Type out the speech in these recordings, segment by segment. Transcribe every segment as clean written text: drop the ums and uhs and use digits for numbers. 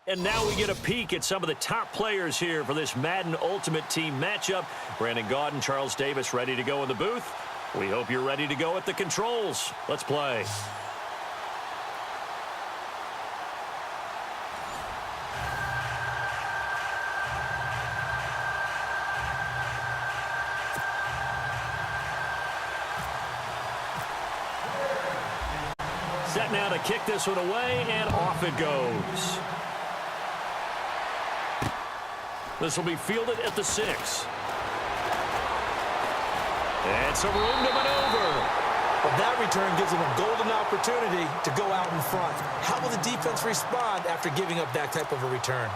And now we get a peek at some of the top players here for this Madden Ultimate Team matchup. Brandon Gaudin, Charles Davis ready to go in the booth. We hope you're ready to go at the controls. Let's play. Set now to kick this one away, and off it goes. This will be fielded at the 6. And some room to maneuver. Well, that return gives them a golden opportunity to go out in front. How will the defense respond after giving up that type of a return?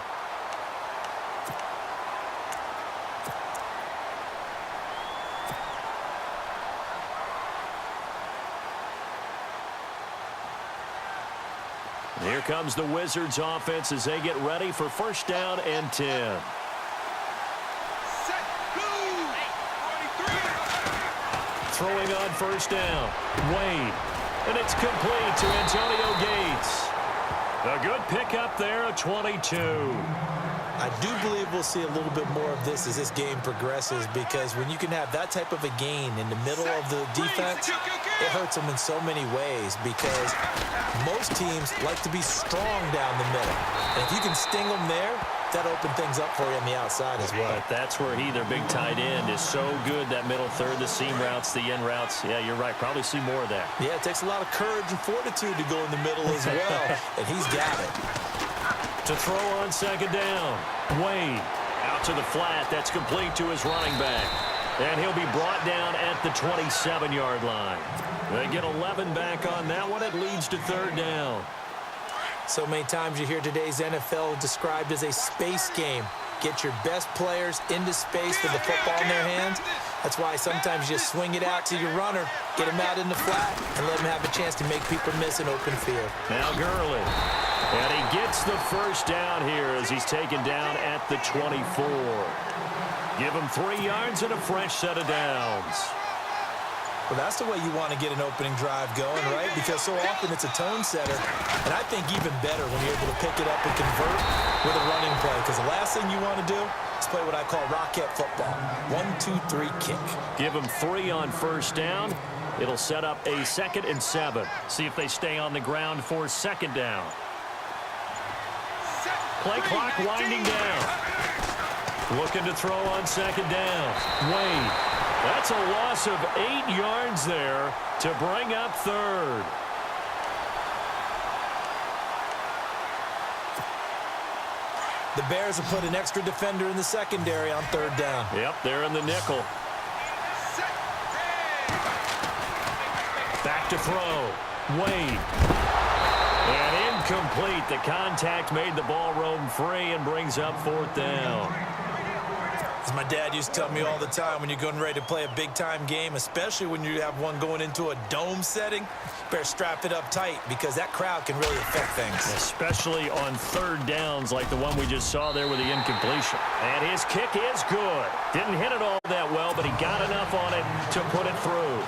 Here comes the Wizards offense as they get ready for first down and 10. Set, go! 23. Throwing on first down. Wade. And it's complete to Antonio Gates. A good pickup there, a 22. I do believe we'll see a little bit more of this as this game progresses, because when you can have that type of a gain in the middle of the defense, it hurts them in so many ways, because most teams like to be strong down the middle. And if you can sting them there, that opens things up for you on the outside as well. But that's where their big tight end, is so good, that middle third, the seam routes, the in routes. Yeah, you're right. Probably see more of that. Yeah, it takes a lot of courage and fortitude to go in the middle as well, and he's got it. To throw on second down. Wade out to the flat. That's complete to his running back. And he'll be brought down at the 27-yard line. They get 11 back on that one. It leads to third down. So many times you hear today's NFL described as a space game. Get your best players into space with the football in their hands. That's why sometimes you just swing it out to your runner, get him out in the flat, and let him have a chance to make people miss an open field. Now Gurley. And he gets the first down here as he's taken down at the 24. Give him 3 yards and a fresh set of downs. Well, that's the way you want to get an opening drive going, right? Because so often it's a tone setter. And I think even better when you're able to pick it up and convert with a running play. Because the last thing you want to do is play what I call rocket football. 1, 2, 3, kick. Give him 3 on first down. It'll set up a 2nd and 7. See if they stay on the ground for second down. Play clock winding down. Looking to throw on second down. Wade. That's a loss of 8 yards there to bring up third. The Bears have put an extra defender in the secondary on third down. Yep, they're in the nickel. Back to throw. Wade. And incomplete. The contact made the ball roam free and brings up fourth down. As my dad used to tell me all the time, when you're getting ready to play a big-time game, especially when you have one going into a dome setting, better strap it up tight, because that crowd can really affect things. Especially on third downs like the one we just saw there with the incompletion. And his kick is good. Didn't hit it all that well, but he got enough on it to put it through.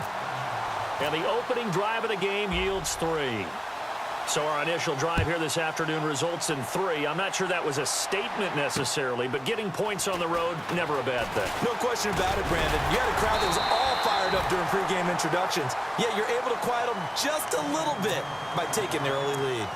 And the opening drive of the game yields 3. So our initial drive here this afternoon results in 3. I'm not sure that was a statement necessarily, but getting points on the road, never a bad thing. No question about it, Brandon. You had a crowd that was all fired up during pregame introductions, yet you're able to quiet them just a little bit by taking the early lead.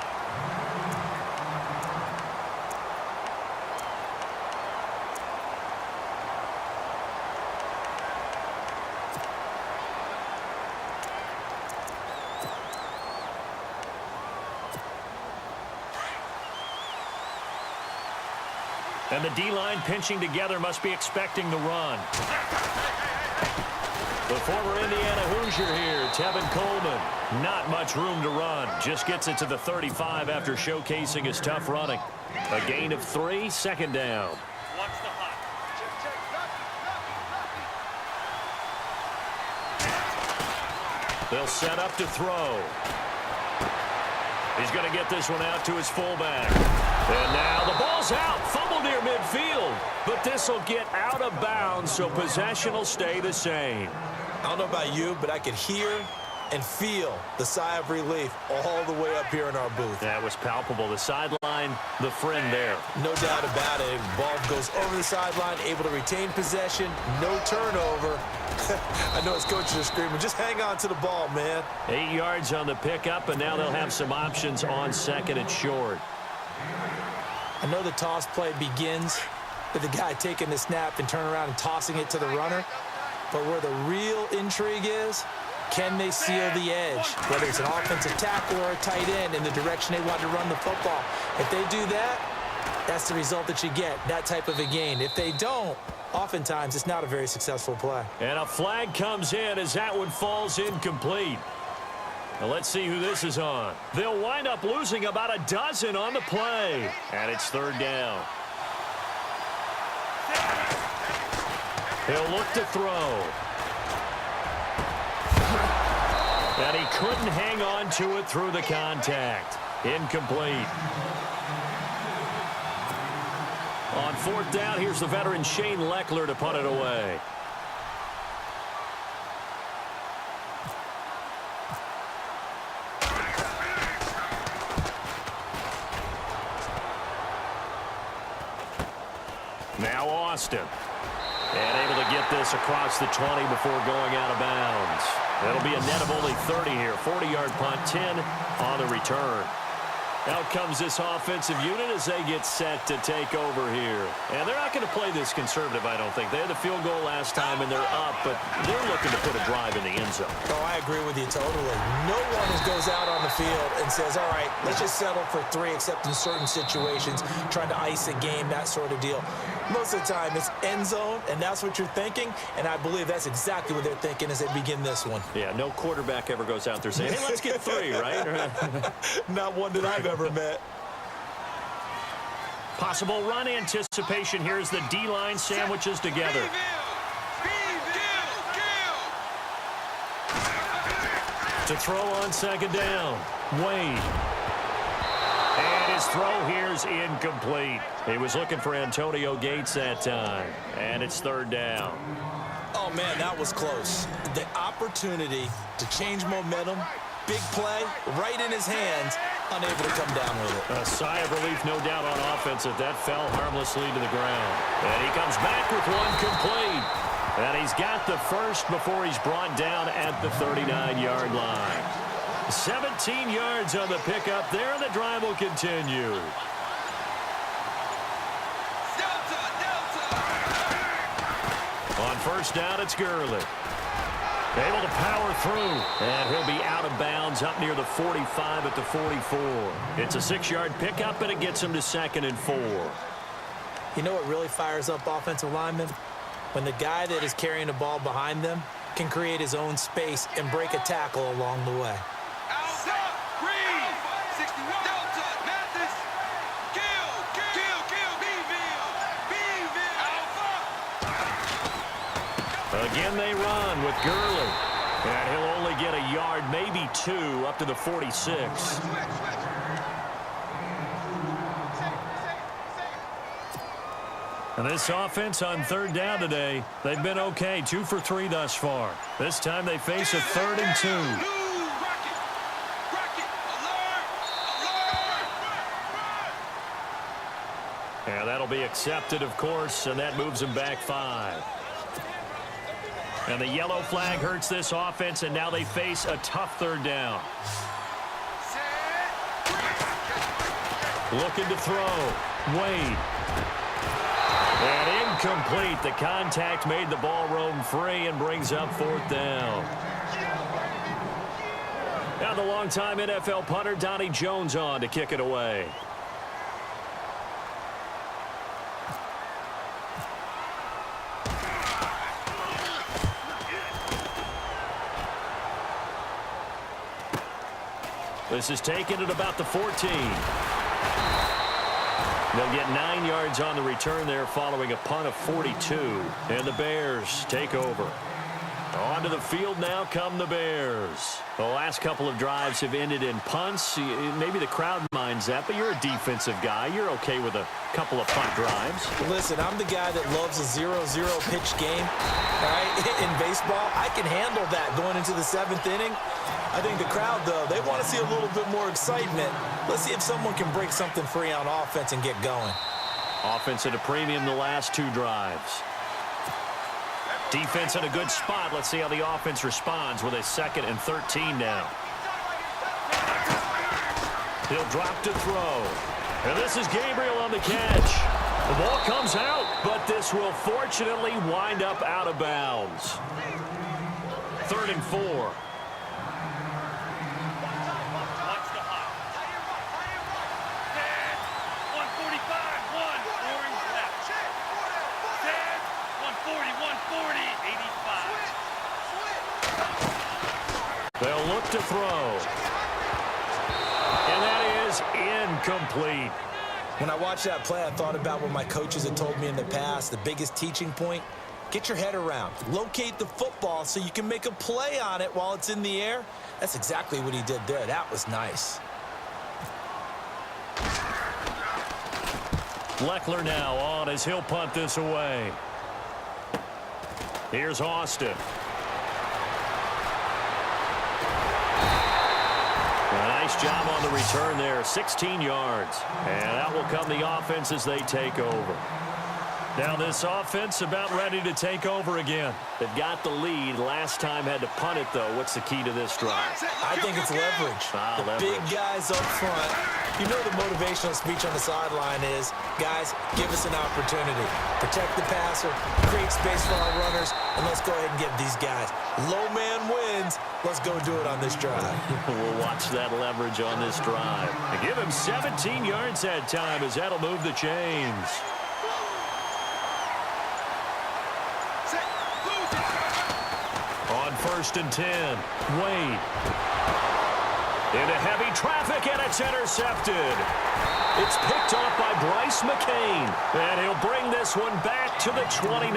And the D-line pinching together must be expecting the run. The former Indiana Hoosier here, Tevin Coleman. Not much room to run. Just gets it to the 35 after showcasing his tough running. A gain of 3, second down. Watch the hot. Check. They'll set up to throw. He's going to get this one out to his fullback. And now the ball's out. Fumble near midfield. But this will get out of bounds, so possession will stay the same. I don't know about you, but I could hear and feel the sigh of relief all the way up here in our booth. That was palpable. The sideline, the friend there. No doubt about it. Ball goes over the sideline, able to retain possession, no turnover. I know his coaches are screaming, just hang on to the ball, man. 8 yards on the pickup, and now they'll have some options on second and short. I know the toss play begins with the guy taking the snap and turning around and tossing it to the runner. But where the real intrigue is, can they seal the edge? Whether it's an offensive tackle or a tight end in the direction they want to run the football. If they do that, that's the result that you get, that type of a gain. If they don't, oftentimes it's not a very successful play. And a flag comes in as that one falls incomplete. Now let's see who this is on. They'll wind up losing about a dozen on the play. And it's third down. He'll look to throw. And he couldn't hang on to it through the contact. Incomplete. On fourth down, here's the veteran Shane Leckler to punt it away. Now Austin. And able to get this across the 20 before going out of bounds. It'll be a net of only 30 here. 40-yard punt, 10 on the return. Out comes this offensive unit as they get set to take over here. And they're not going to play this conservative, I don't think. They had the field goal last time, and they're up, but they're looking to put a drive in the end zone. Oh, I agree with you totally. No one goes out on the field and says, all right, let's just settle for 3, except in certain situations, trying to ice a game, that sort of deal. Most of the time, it's end zone, and that's what you're thinking, and I believe that's exactly what they're thinking as they begin this one. Yeah, no quarterback ever goes out there saying, hey, let's get 3, right? Not one that I've ever met. Possible run anticipation. Here's the D-line sandwiches together. To throw on second down, Wade. And his throw here's incomplete. He was looking for Antonio Gates that time. And it's third down. Oh, man, that was close. The opportunity to change momentum, big play, right in his hands, unable to come down with it. A sigh of relief, no doubt, on offense if that fell harmlessly to the ground. And he comes back with one complete. And he's got the first before he's brought down at the 39-yard line. 17 yards on the pickup there, and the drive will continue. On first down, it's Gurley. Able to power through, and he'll be out of bounds up near the 45 at the 44. It's a 6-yard pickup, and it gets him to second and 4. You know what really fires up offensive linemen? When the guy that is carrying the ball behind them can create his own space and break a tackle along the way. Again, they run with Gurley. And he'll only get a yard, maybe 2, up to the 46. And this offense on third down today, they've been okay. 2 for 3 thus far. This time they face a 3rd and 2. And that'll be accepted, of course, and that moves them back 5. And the yellow flag hurts this offense, and now they face a tough third down. Looking to throw. Wade. And incomplete. The contact made the ball roam free and brings up 4th down. Now the longtime NFL punter, Donnie Jones, on to kick it away. This is taken at about the 14. They'll get 9 yards on the return there following a punt of 42. And the Bears take over. Onto the field now come the Bears. The last couple of drives have ended in punts. Maybe the crowd minds that, but you're a defensive guy. You're okay with a couple of punt drives. Listen, I'm the guy that loves a 0-0 pitch game, all right? In baseball, I can handle that going into the 7th inning. I think the crowd, though, they want to see a little bit more excitement. Let's see if someone can break something free on offense and get going. Offense at a premium the last 2 drives. Defense in a good spot. Let's see how the offense responds with a 2nd and 13 now. He'll drop to throw. And this is Gabriel on the catch. The ball comes out, but this will fortunately wind up out of bounds. 3rd and 4. Watch the hot. 145, 1, orange left. 10, 140, 140, 85. They'll look to throw. And that is incomplete. When I watched that play, I thought about what my coaches had told me in the past. The biggest teaching point, get your head around. Locate the football so you can make a play on it while it's in the air. That's exactly what he did there. That was nice. Leckler now on as he'll punt this away. Here's Austin. Nice job on the return there, 16 yards. And that will come the offense as they take over. Now this offense about ready to take over again. They've got the lead. Last time had to punt it, though. What's the key to this drive? I think it's leverage. The big guys up front. You know the motivational speech on the sideline is, guys, give us an opportunity. Protect the passer, create space for our runners, and let's go ahead and get these guys. Low man wins. Let's go do it on this drive. We'll watch that leverage on this drive. They give him 17 yards that time as that'll move the chains. On 1st and 10, Wade. Into heavy traffic, and it's intercepted. It's picked off by Bryce McCain, and he'll bring this one back to the 29.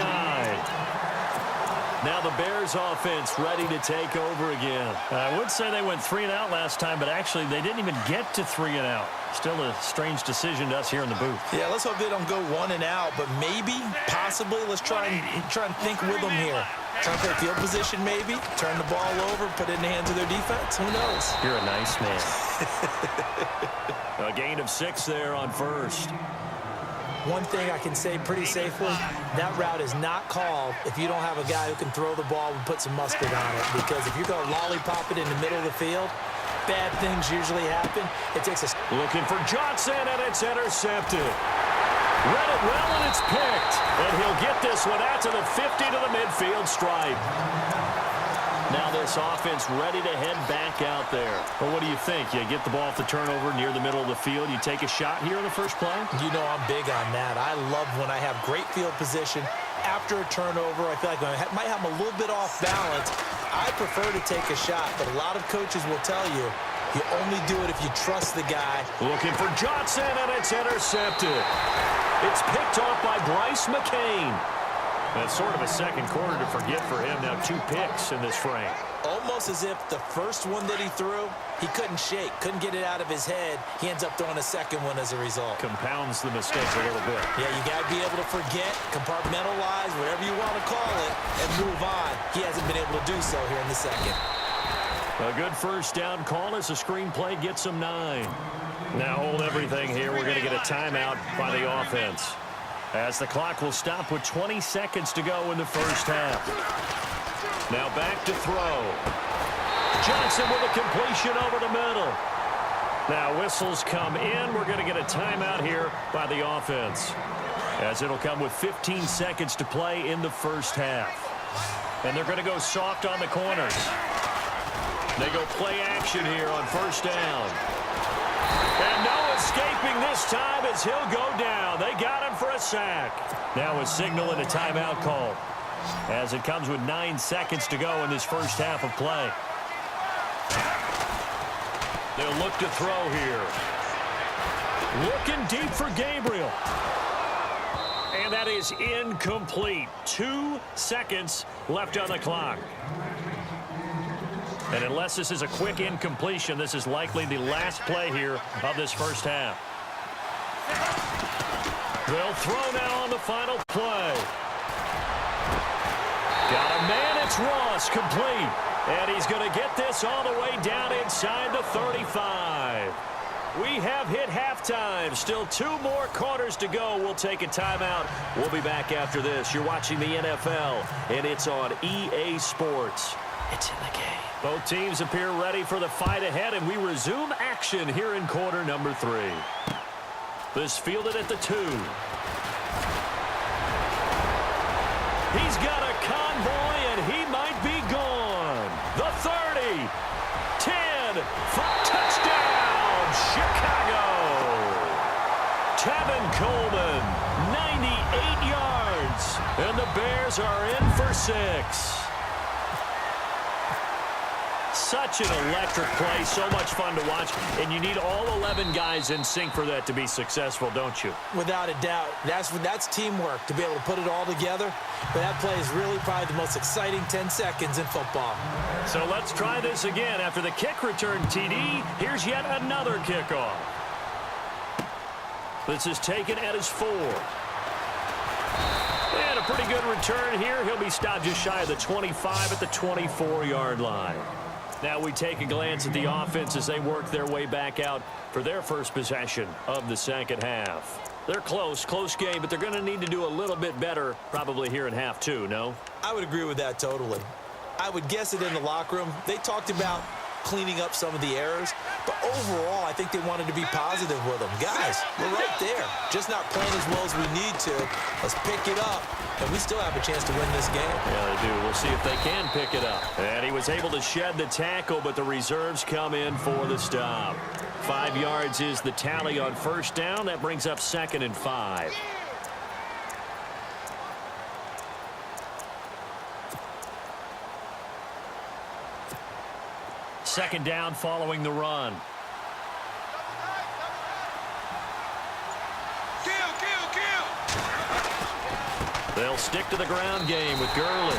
Now the Bears offense ready to take over again. I would say they went 3 and out last time, but actually they didn't even get to 3 and out. Still a strange decision to us here in the booth. Yeah, let's hope they don't go 1 and out, but maybe, possibly, let's try and think with them here. Try and play field position maybe, turn the ball over, put it in the hands of their defense. Who knows? You're a nice man. A gain of 6 there on 1st. One thing I can say pretty safely, that route is not called if you don't have a guy who can throw the ball and put some mustard on it. Because if you're going to lollipop it in the middle of the field, bad things usually happen. It takes a... Looking for Johnson, and it's intercepted. Read it well, and it's picked. And he'll get this one out to the 50 to the midfield stripe. Now this offense ready to head back out there. Well, what do you think? You get the ball off the turnover near the middle of the field. You take a shot here in the first play? You know I'm big on that. I love when I have great field position. After a turnover, I feel like I might have a little bit off balance. I prefer to take a shot, but a lot of coaches will tell you, you only do it if you trust the guy. Looking for Johnson, and it's intercepted. It's picked off by Bryce McCain. That's sort of a second quarter to forget for him. Now 2 picks in this frame. Almost as if the first one that he threw, he couldn't shake, couldn't get it out of his head. He ends up throwing a second one as a result. Compounds the mistakes a little bit. Yeah, you got to be able to forget, compartmentalize, whatever you want to call it, and move on. He hasn't been able to do so here in the second. A good first down call as the screenplay gets him 9. Now hold everything here. We're going to get a timeout by the offense, as the clock will stop with 20 seconds to go in the first half. Now back to throw. Johnson with a completion over the middle. Now whistles come in. We're going to get a timeout here by the offense, as it'll come with 15 seconds to play in the first half. And they're going to go soft on the corners. They go play action here on first down. And no escaping this time as he'll go down. They got him for a sack. Now a signal and a timeout call, as it comes with 9 seconds to go in this first half of play. They'll look to throw here. Looking deep for Gabriel. And And that is incomplete. 2 seconds left on the clock. And unless this is a quick incompletion, this is likely the last play here of this first half. They'll throw now on the final play. Got a man, it's Ross, complete. And he's going to get this all the way down inside the 35. We have hit halftime. Still 2 more quarters to go. We'll take a timeout. We'll be back after this. You're watching the NFL, and it's on EA Sports. It's in the game. Both teams appear ready for the fight ahead, and we resume action here in quarter number 3. This fielded at the 2. He's got a convoy, and he might be gone. The 30, 10, 5, touchdown, Chicago. Tevin Coleman, 98 yards, and the Bears are in for 6. Such an electric play, so much fun to watch, and you need all 11 guys in sync for that to be successful, don't you? Without a doubt. That's teamwork, to be able to put it all together. But that play is really probably the most exciting 10 seconds in football. So let's try this again. After the kick return TD, here's yet another kickoff. This is taken at his 4. And a pretty good return here. He'll be stopped just shy of the 25 at the 24-yard line. Now we take a glance at the offense as they work their way back out for their first possession of the second half. They're close game, but they're going to need to do a little bit better probably here in half 2, no? I would agree with that totally. I would guess it in the locker room. They talked about cleaning up some of the errors, but overall, I think they wanted to be positive with them. Guys, we're right there. Just not playing as well as we need to. Let's pick it up, and we still have a chance to win this game. Yeah, they do. We'll see if they can pick it up. And he was able to shed the tackle, but the reserves come in for the stop. 5 yards is the tally on first down. That brings up 2nd and 5. Second down following the run. They'll stick to the ground game with Gurley.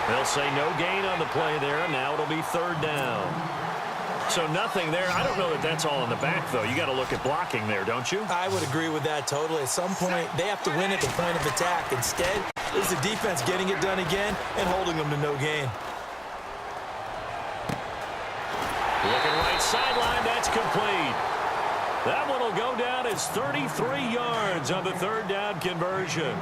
They'll say no gain on the play there. Now it'll be 3rd down. So nothing there. I don't know that that's all in the back, though. You got to look at blocking there, don't you? I would agree with that totally. At some point, they have to win at the point of attack. Instead, it's the defense getting it done again and holding them to no gain. Looking right sideline, that's complete. That one will go down as 33 yards on the 3rd down conversion.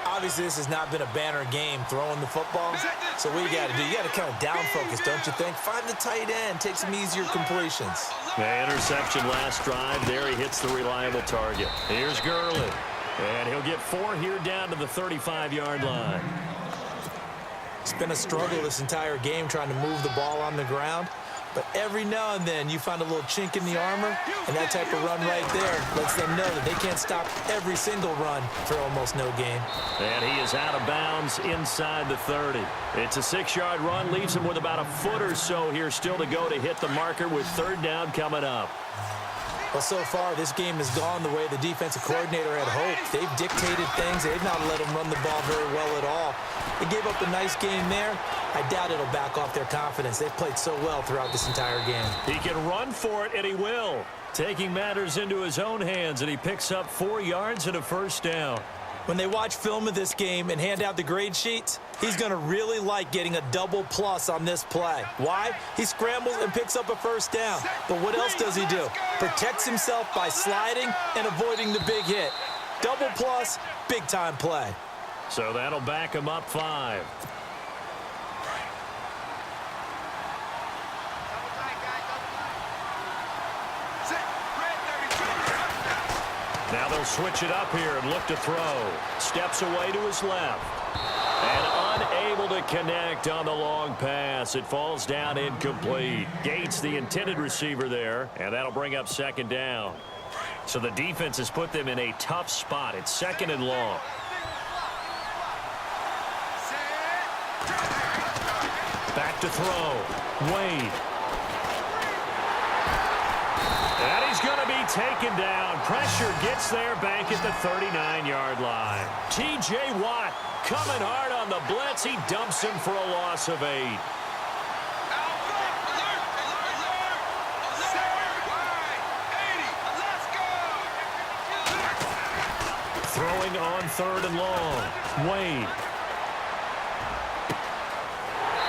Obviously, this has not been a banner game throwing the football. So what you got to do, you got to kind of down focus, don't you think? Find the tight end, take some easier completions. The interception last drive. There he hits the reliable target. Here's Gurley. And he'll get 4 here down to the 35-yard line. It's been a struggle this entire game trying to move the ball on the ground. But every now and then you find a little chink in the armor, and that type of run right there lets them know that they can't stop every single run for almost no gain. And he is out of bounds inside the 30. It's a 6-yard run, leaves him with about a foot or so here still to go to hit the marker with 3rd down coming up. Well, so far, this game has gone the way the defensive coordinator had hoped. They've dictated things. They've not let them run the ball very well at all. They gave up a nice game there. I doubt it'll back off their confidence. They've played so well throughout this entire game. He can run for it, and he will. Taking matters into his own hands, and he picks up 4 yards and a 1st down. When they watch film of this game and hand out the grade sheets, he's going to really like getting a double plus on this play. Why? He scrambles and picks up a 1st down. But what else does he do? Protects himself by sliding and avoiding the big hit. Double plus, big-time play. So that'll back him up 5. Now they'll switch it up here and look to throw. Steps away to his left. And unable to connect on the long pass. It falls down incomplete. Gates, the intended receiver there, and that'll bring up 2nd down. So the defense has put them in a tough spot. It's 2nd and long. Back to throw. Wade. And he's going to be taken down. Pressure gets there back at the 39-yard line. T.J. Watt coming hard on the blitz. He dumps him for a loss of 8. Throwing on 3rd and long. Wade.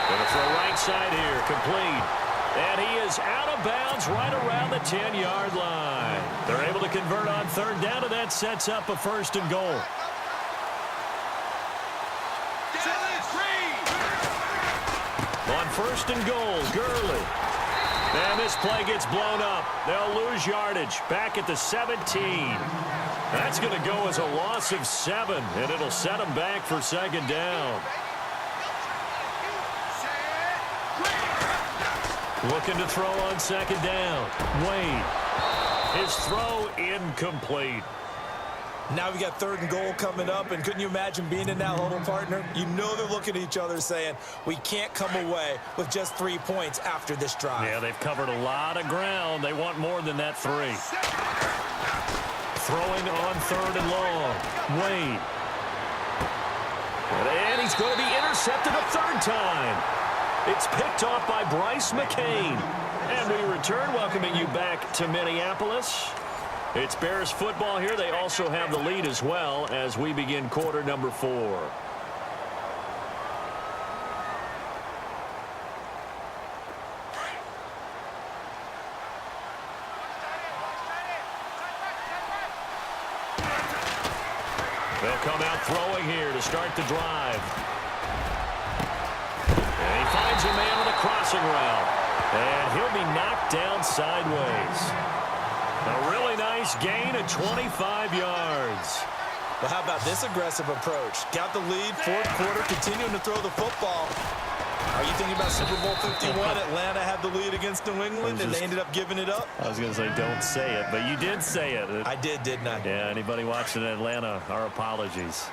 Going to throw right side here. Complete. And he is out of bounds right around the 10-yard line. They're able to convert on 3rd down, and that sets up a 1st and goal. On 1st and goal, Gurley. And this play gets blown up. They'll lose yardage back at the 17. That's going to go as a loss of 7, and it'll set them back for 2nd down. Looking to throw on 2nd down. Wade. His throw incomplete. Now we got 3rd and goal coming up, and couldn't you imagine being in that huddle, partner? You know they're looking at each other saying, we can't come away with just 3 points after this drive. Yeah, they've covered a lot of ground. They want more than that 3. Throwing on 3rd and long. Wade. And he's going to be intercepted a 3rd time. It's picked off by Bryce McCain. And we return, welcoming you back to Minneapolis. It's Bears football here. They also have the lead as well as we begin quarter number 4. They'll come out throwing here to start the drive. And he finds a man with a crossing route. And he'll be knocked down sideways. A really nice gain of 25 yards. Well, how about this aggressive approach? Got the lead, 4th quarter, continuing to throw the football. Are you thinking about Super Bowl 51? Atlanta had the lead against New England, and they ended up giving it up? I was going to say don't say it, but you did say it. I did, didn't I? Yeah, anybody watching Atlanta, our apologies.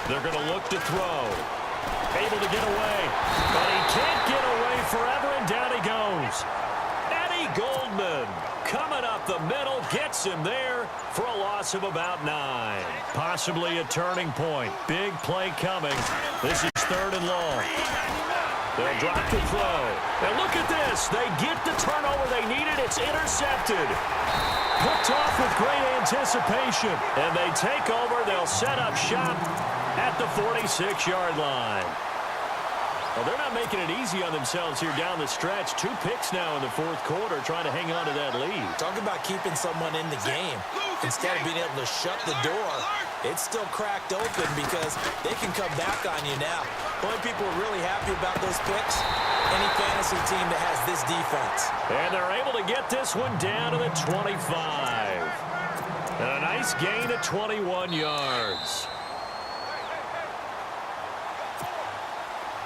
They're going to look to throw. Able to get away, but he can't get away forever, and down he goes. Eddie Goldman coming up the middle, gets him there for a loss of about 9. Possibly a turning point. Big play coming. This is 3rd and long. They'll drop the throw. And look at this. They get the turnover they needed. It's intercepted. Picked off with great anticipation. And they take over. They'll set up shop at the 46-yard line. Well, they're not making it easy on themselves here down the stretch. 2 picks now in the 4th quarter, trying to hang on to that lead. Talk about keeping someone in the game. Instead of being able to shut the door, it's still cracked open because they can come back on you now. The only people are really happy about those picks, any fantasy team that has this defense. And they're able to get this one down to the 25. And a nice gain of 21 yards.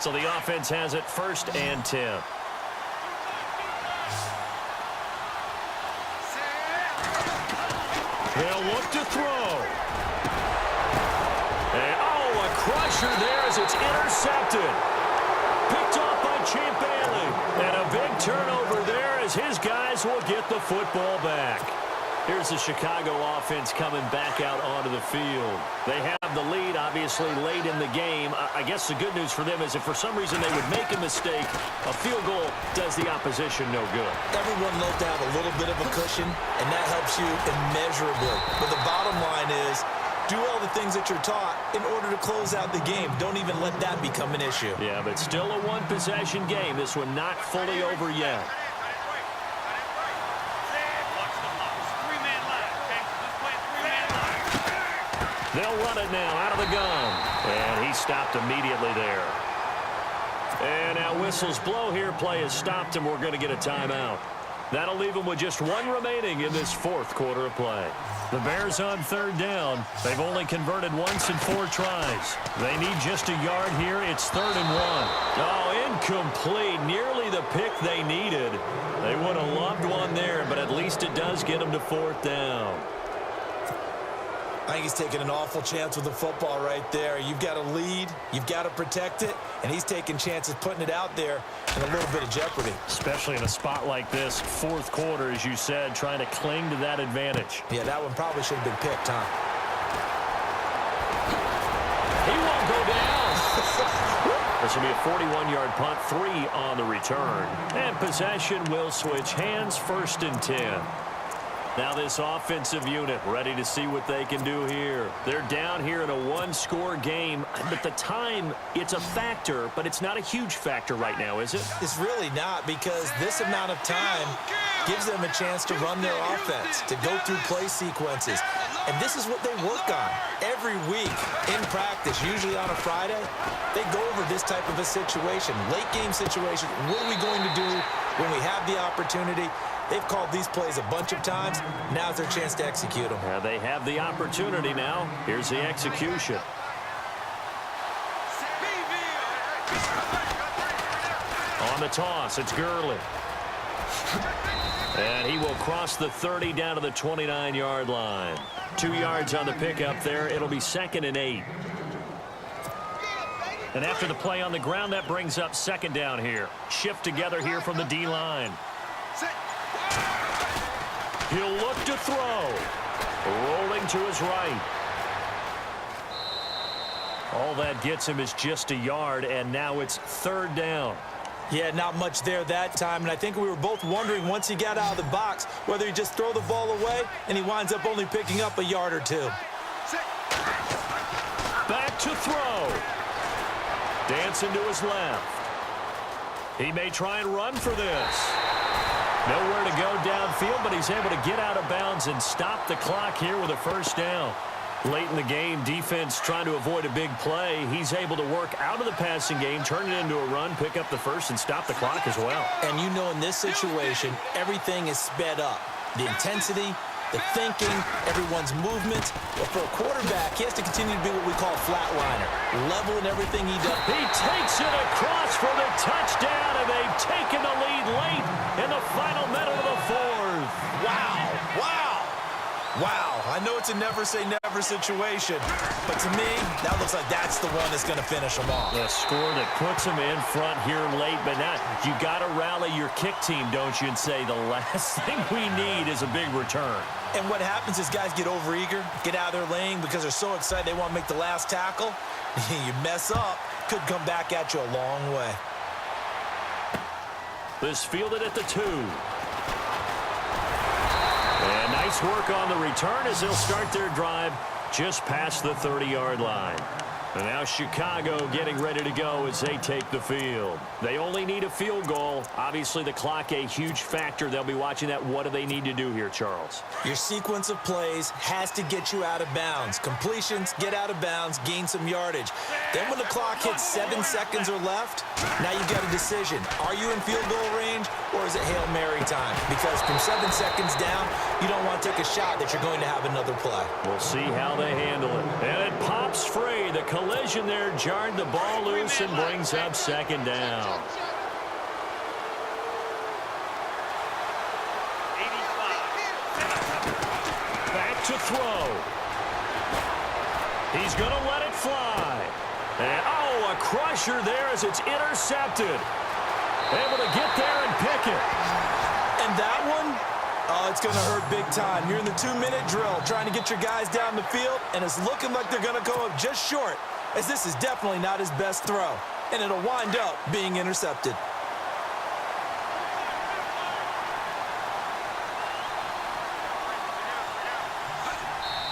So the offense has it 1st and 10. They'll look to throw. And, a crusher there as it's intercepted. Picked off by Champ Bailey. And a big turnover there as his guys will get the football back. Here's the Chicago offense coming back out onto the field. They have the lead, obviously, late in the game. I guess the good news for them is if for some reason they would make a mistake, a field goal does the opposition no good. Everyone loves to have a little bit of a cushion, and that helps you immeasurably. But the bottom line is, do all the things that you're taught in order to close out the game. Don't even let that become an issue. Yeah, but still a one-possession game. This one not fully over yet. They'll run it now out of the gun. And he stopped immediately there. And now whistles blow here. Play is stopped, and we're going to get a timeout. That'll leave them with just 1 remaining in this 4th quarter of play. The Bears on 3rd down. They've only converted once in 4 tries. They need just a yard here. It's 3rd and 1. Oh, incomplete. Nearly the pick they needed. They would have loved one there, but at least it does get them to 4th down. I think he's taking an awful chance with the football right there. You've got to lead, you've got to protect it, and he's taking chances putting it out there in a little bit of jeopardy. Especially in a spot like this, fourth quarter, as you said, trying to cling to that advantage. Yeah, that one probably should have been picked, huh? He won't go down. This will be a 41-yard punt, 3 on the return. And possession will switch hands, 1st and 10. Now this offensive unit ready to see what they can do here. They're down here in a one-score game, but the time, it's a factor, but it's not a huge factor right now, is it? It's really not, because this amount of time gives them a chance to run their offense, to go through play sequences. And this is what they work on every week in practice, usually on a Friday. They go over this type of a situation, late game situation. What are we going to do when we have the opportunity? They've called these plays a bunch of times. Now's their chance to execute them. Yeah, they have the opportunity now. Here's the execution. On the toss, it's Gurley. And he will cross the 30 down to the 29-yard line. 2 yards on the pickup there. It'll be 2nd and 8. And after the play on the ground, that brings up 2nd down here. Shift together here from the D-line. He'll look to throw. Rolling to his right. All that gets him is just a yard, and now it's 3rd down. Yeah, not much there that time, and I think we were both wondering once he got out of the box whether he just throw the ball away, and he winds up only picking up a yard or 2. Back to throw. Dancing to his left. He may try and run for this. Nowhere to go downfield, but he's able to get out of bounds and stop the clock here with a 1st down. Late in the game, defense trying to avoid a big play. He's able to work out of the passing game, turn it into a run, pick up the 1st, and stop the clock as well. And you know in this situation, everything is sped up. The intensity, the thinking, everyone's movement. But for a quarterback, he has to continue to be what we call a flatliner, level in everything he does. He takes it across for the touchdown, and they've taken the lead late in the final minute of the 4th. Wow, wow, wow. I know it's a never-say-never situation, but to me, that looks like that's the one that's going to finish them off. A score that puts them in front here late, but now you got to rally your kick team, don't you, and say the last thing we need is a big return. And what happens is guys get overeager, get out of their lane because they're so excited they want to make the last tackle. You mess up, could come back at you a long way. This fielded at the 2. And nice work on the return as they'll start their drive just past the 30-yard line. And now Chicago getting ready to go as they take the field. They only need a field goal. Obviously, the clock a huge factor. They'll be watching that. What do they need to do here, Charles? Your sequence of plays has to get you out of bounds. Completions, get out of bounds, gain some yardage. Then when the clock hits 7 seconds or left, now you've got a decision. Are you in field goal range, or is it Hail Mary time? Because from 7 seconds down, you don't want to take a shot that you're going to have another play. We'll see how they handle it. And it pops free. The collision there jarred the ball loose and brings up 2nd down. 85. Back to throw. He's going to let it fly. And, oh, a crusher there as it's intercepted. Able to get there and pick it. And that one, oh, it's going to hurt big time. You're in the 2-minute drill trying to get your guys down the field, and it's looking like they're going to go up just short, as this is definitely not his best throw, and it'll wind up being intercepted.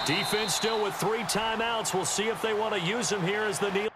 Defense still with 3 timeouts. We'll see if they want to use them here as the kneel.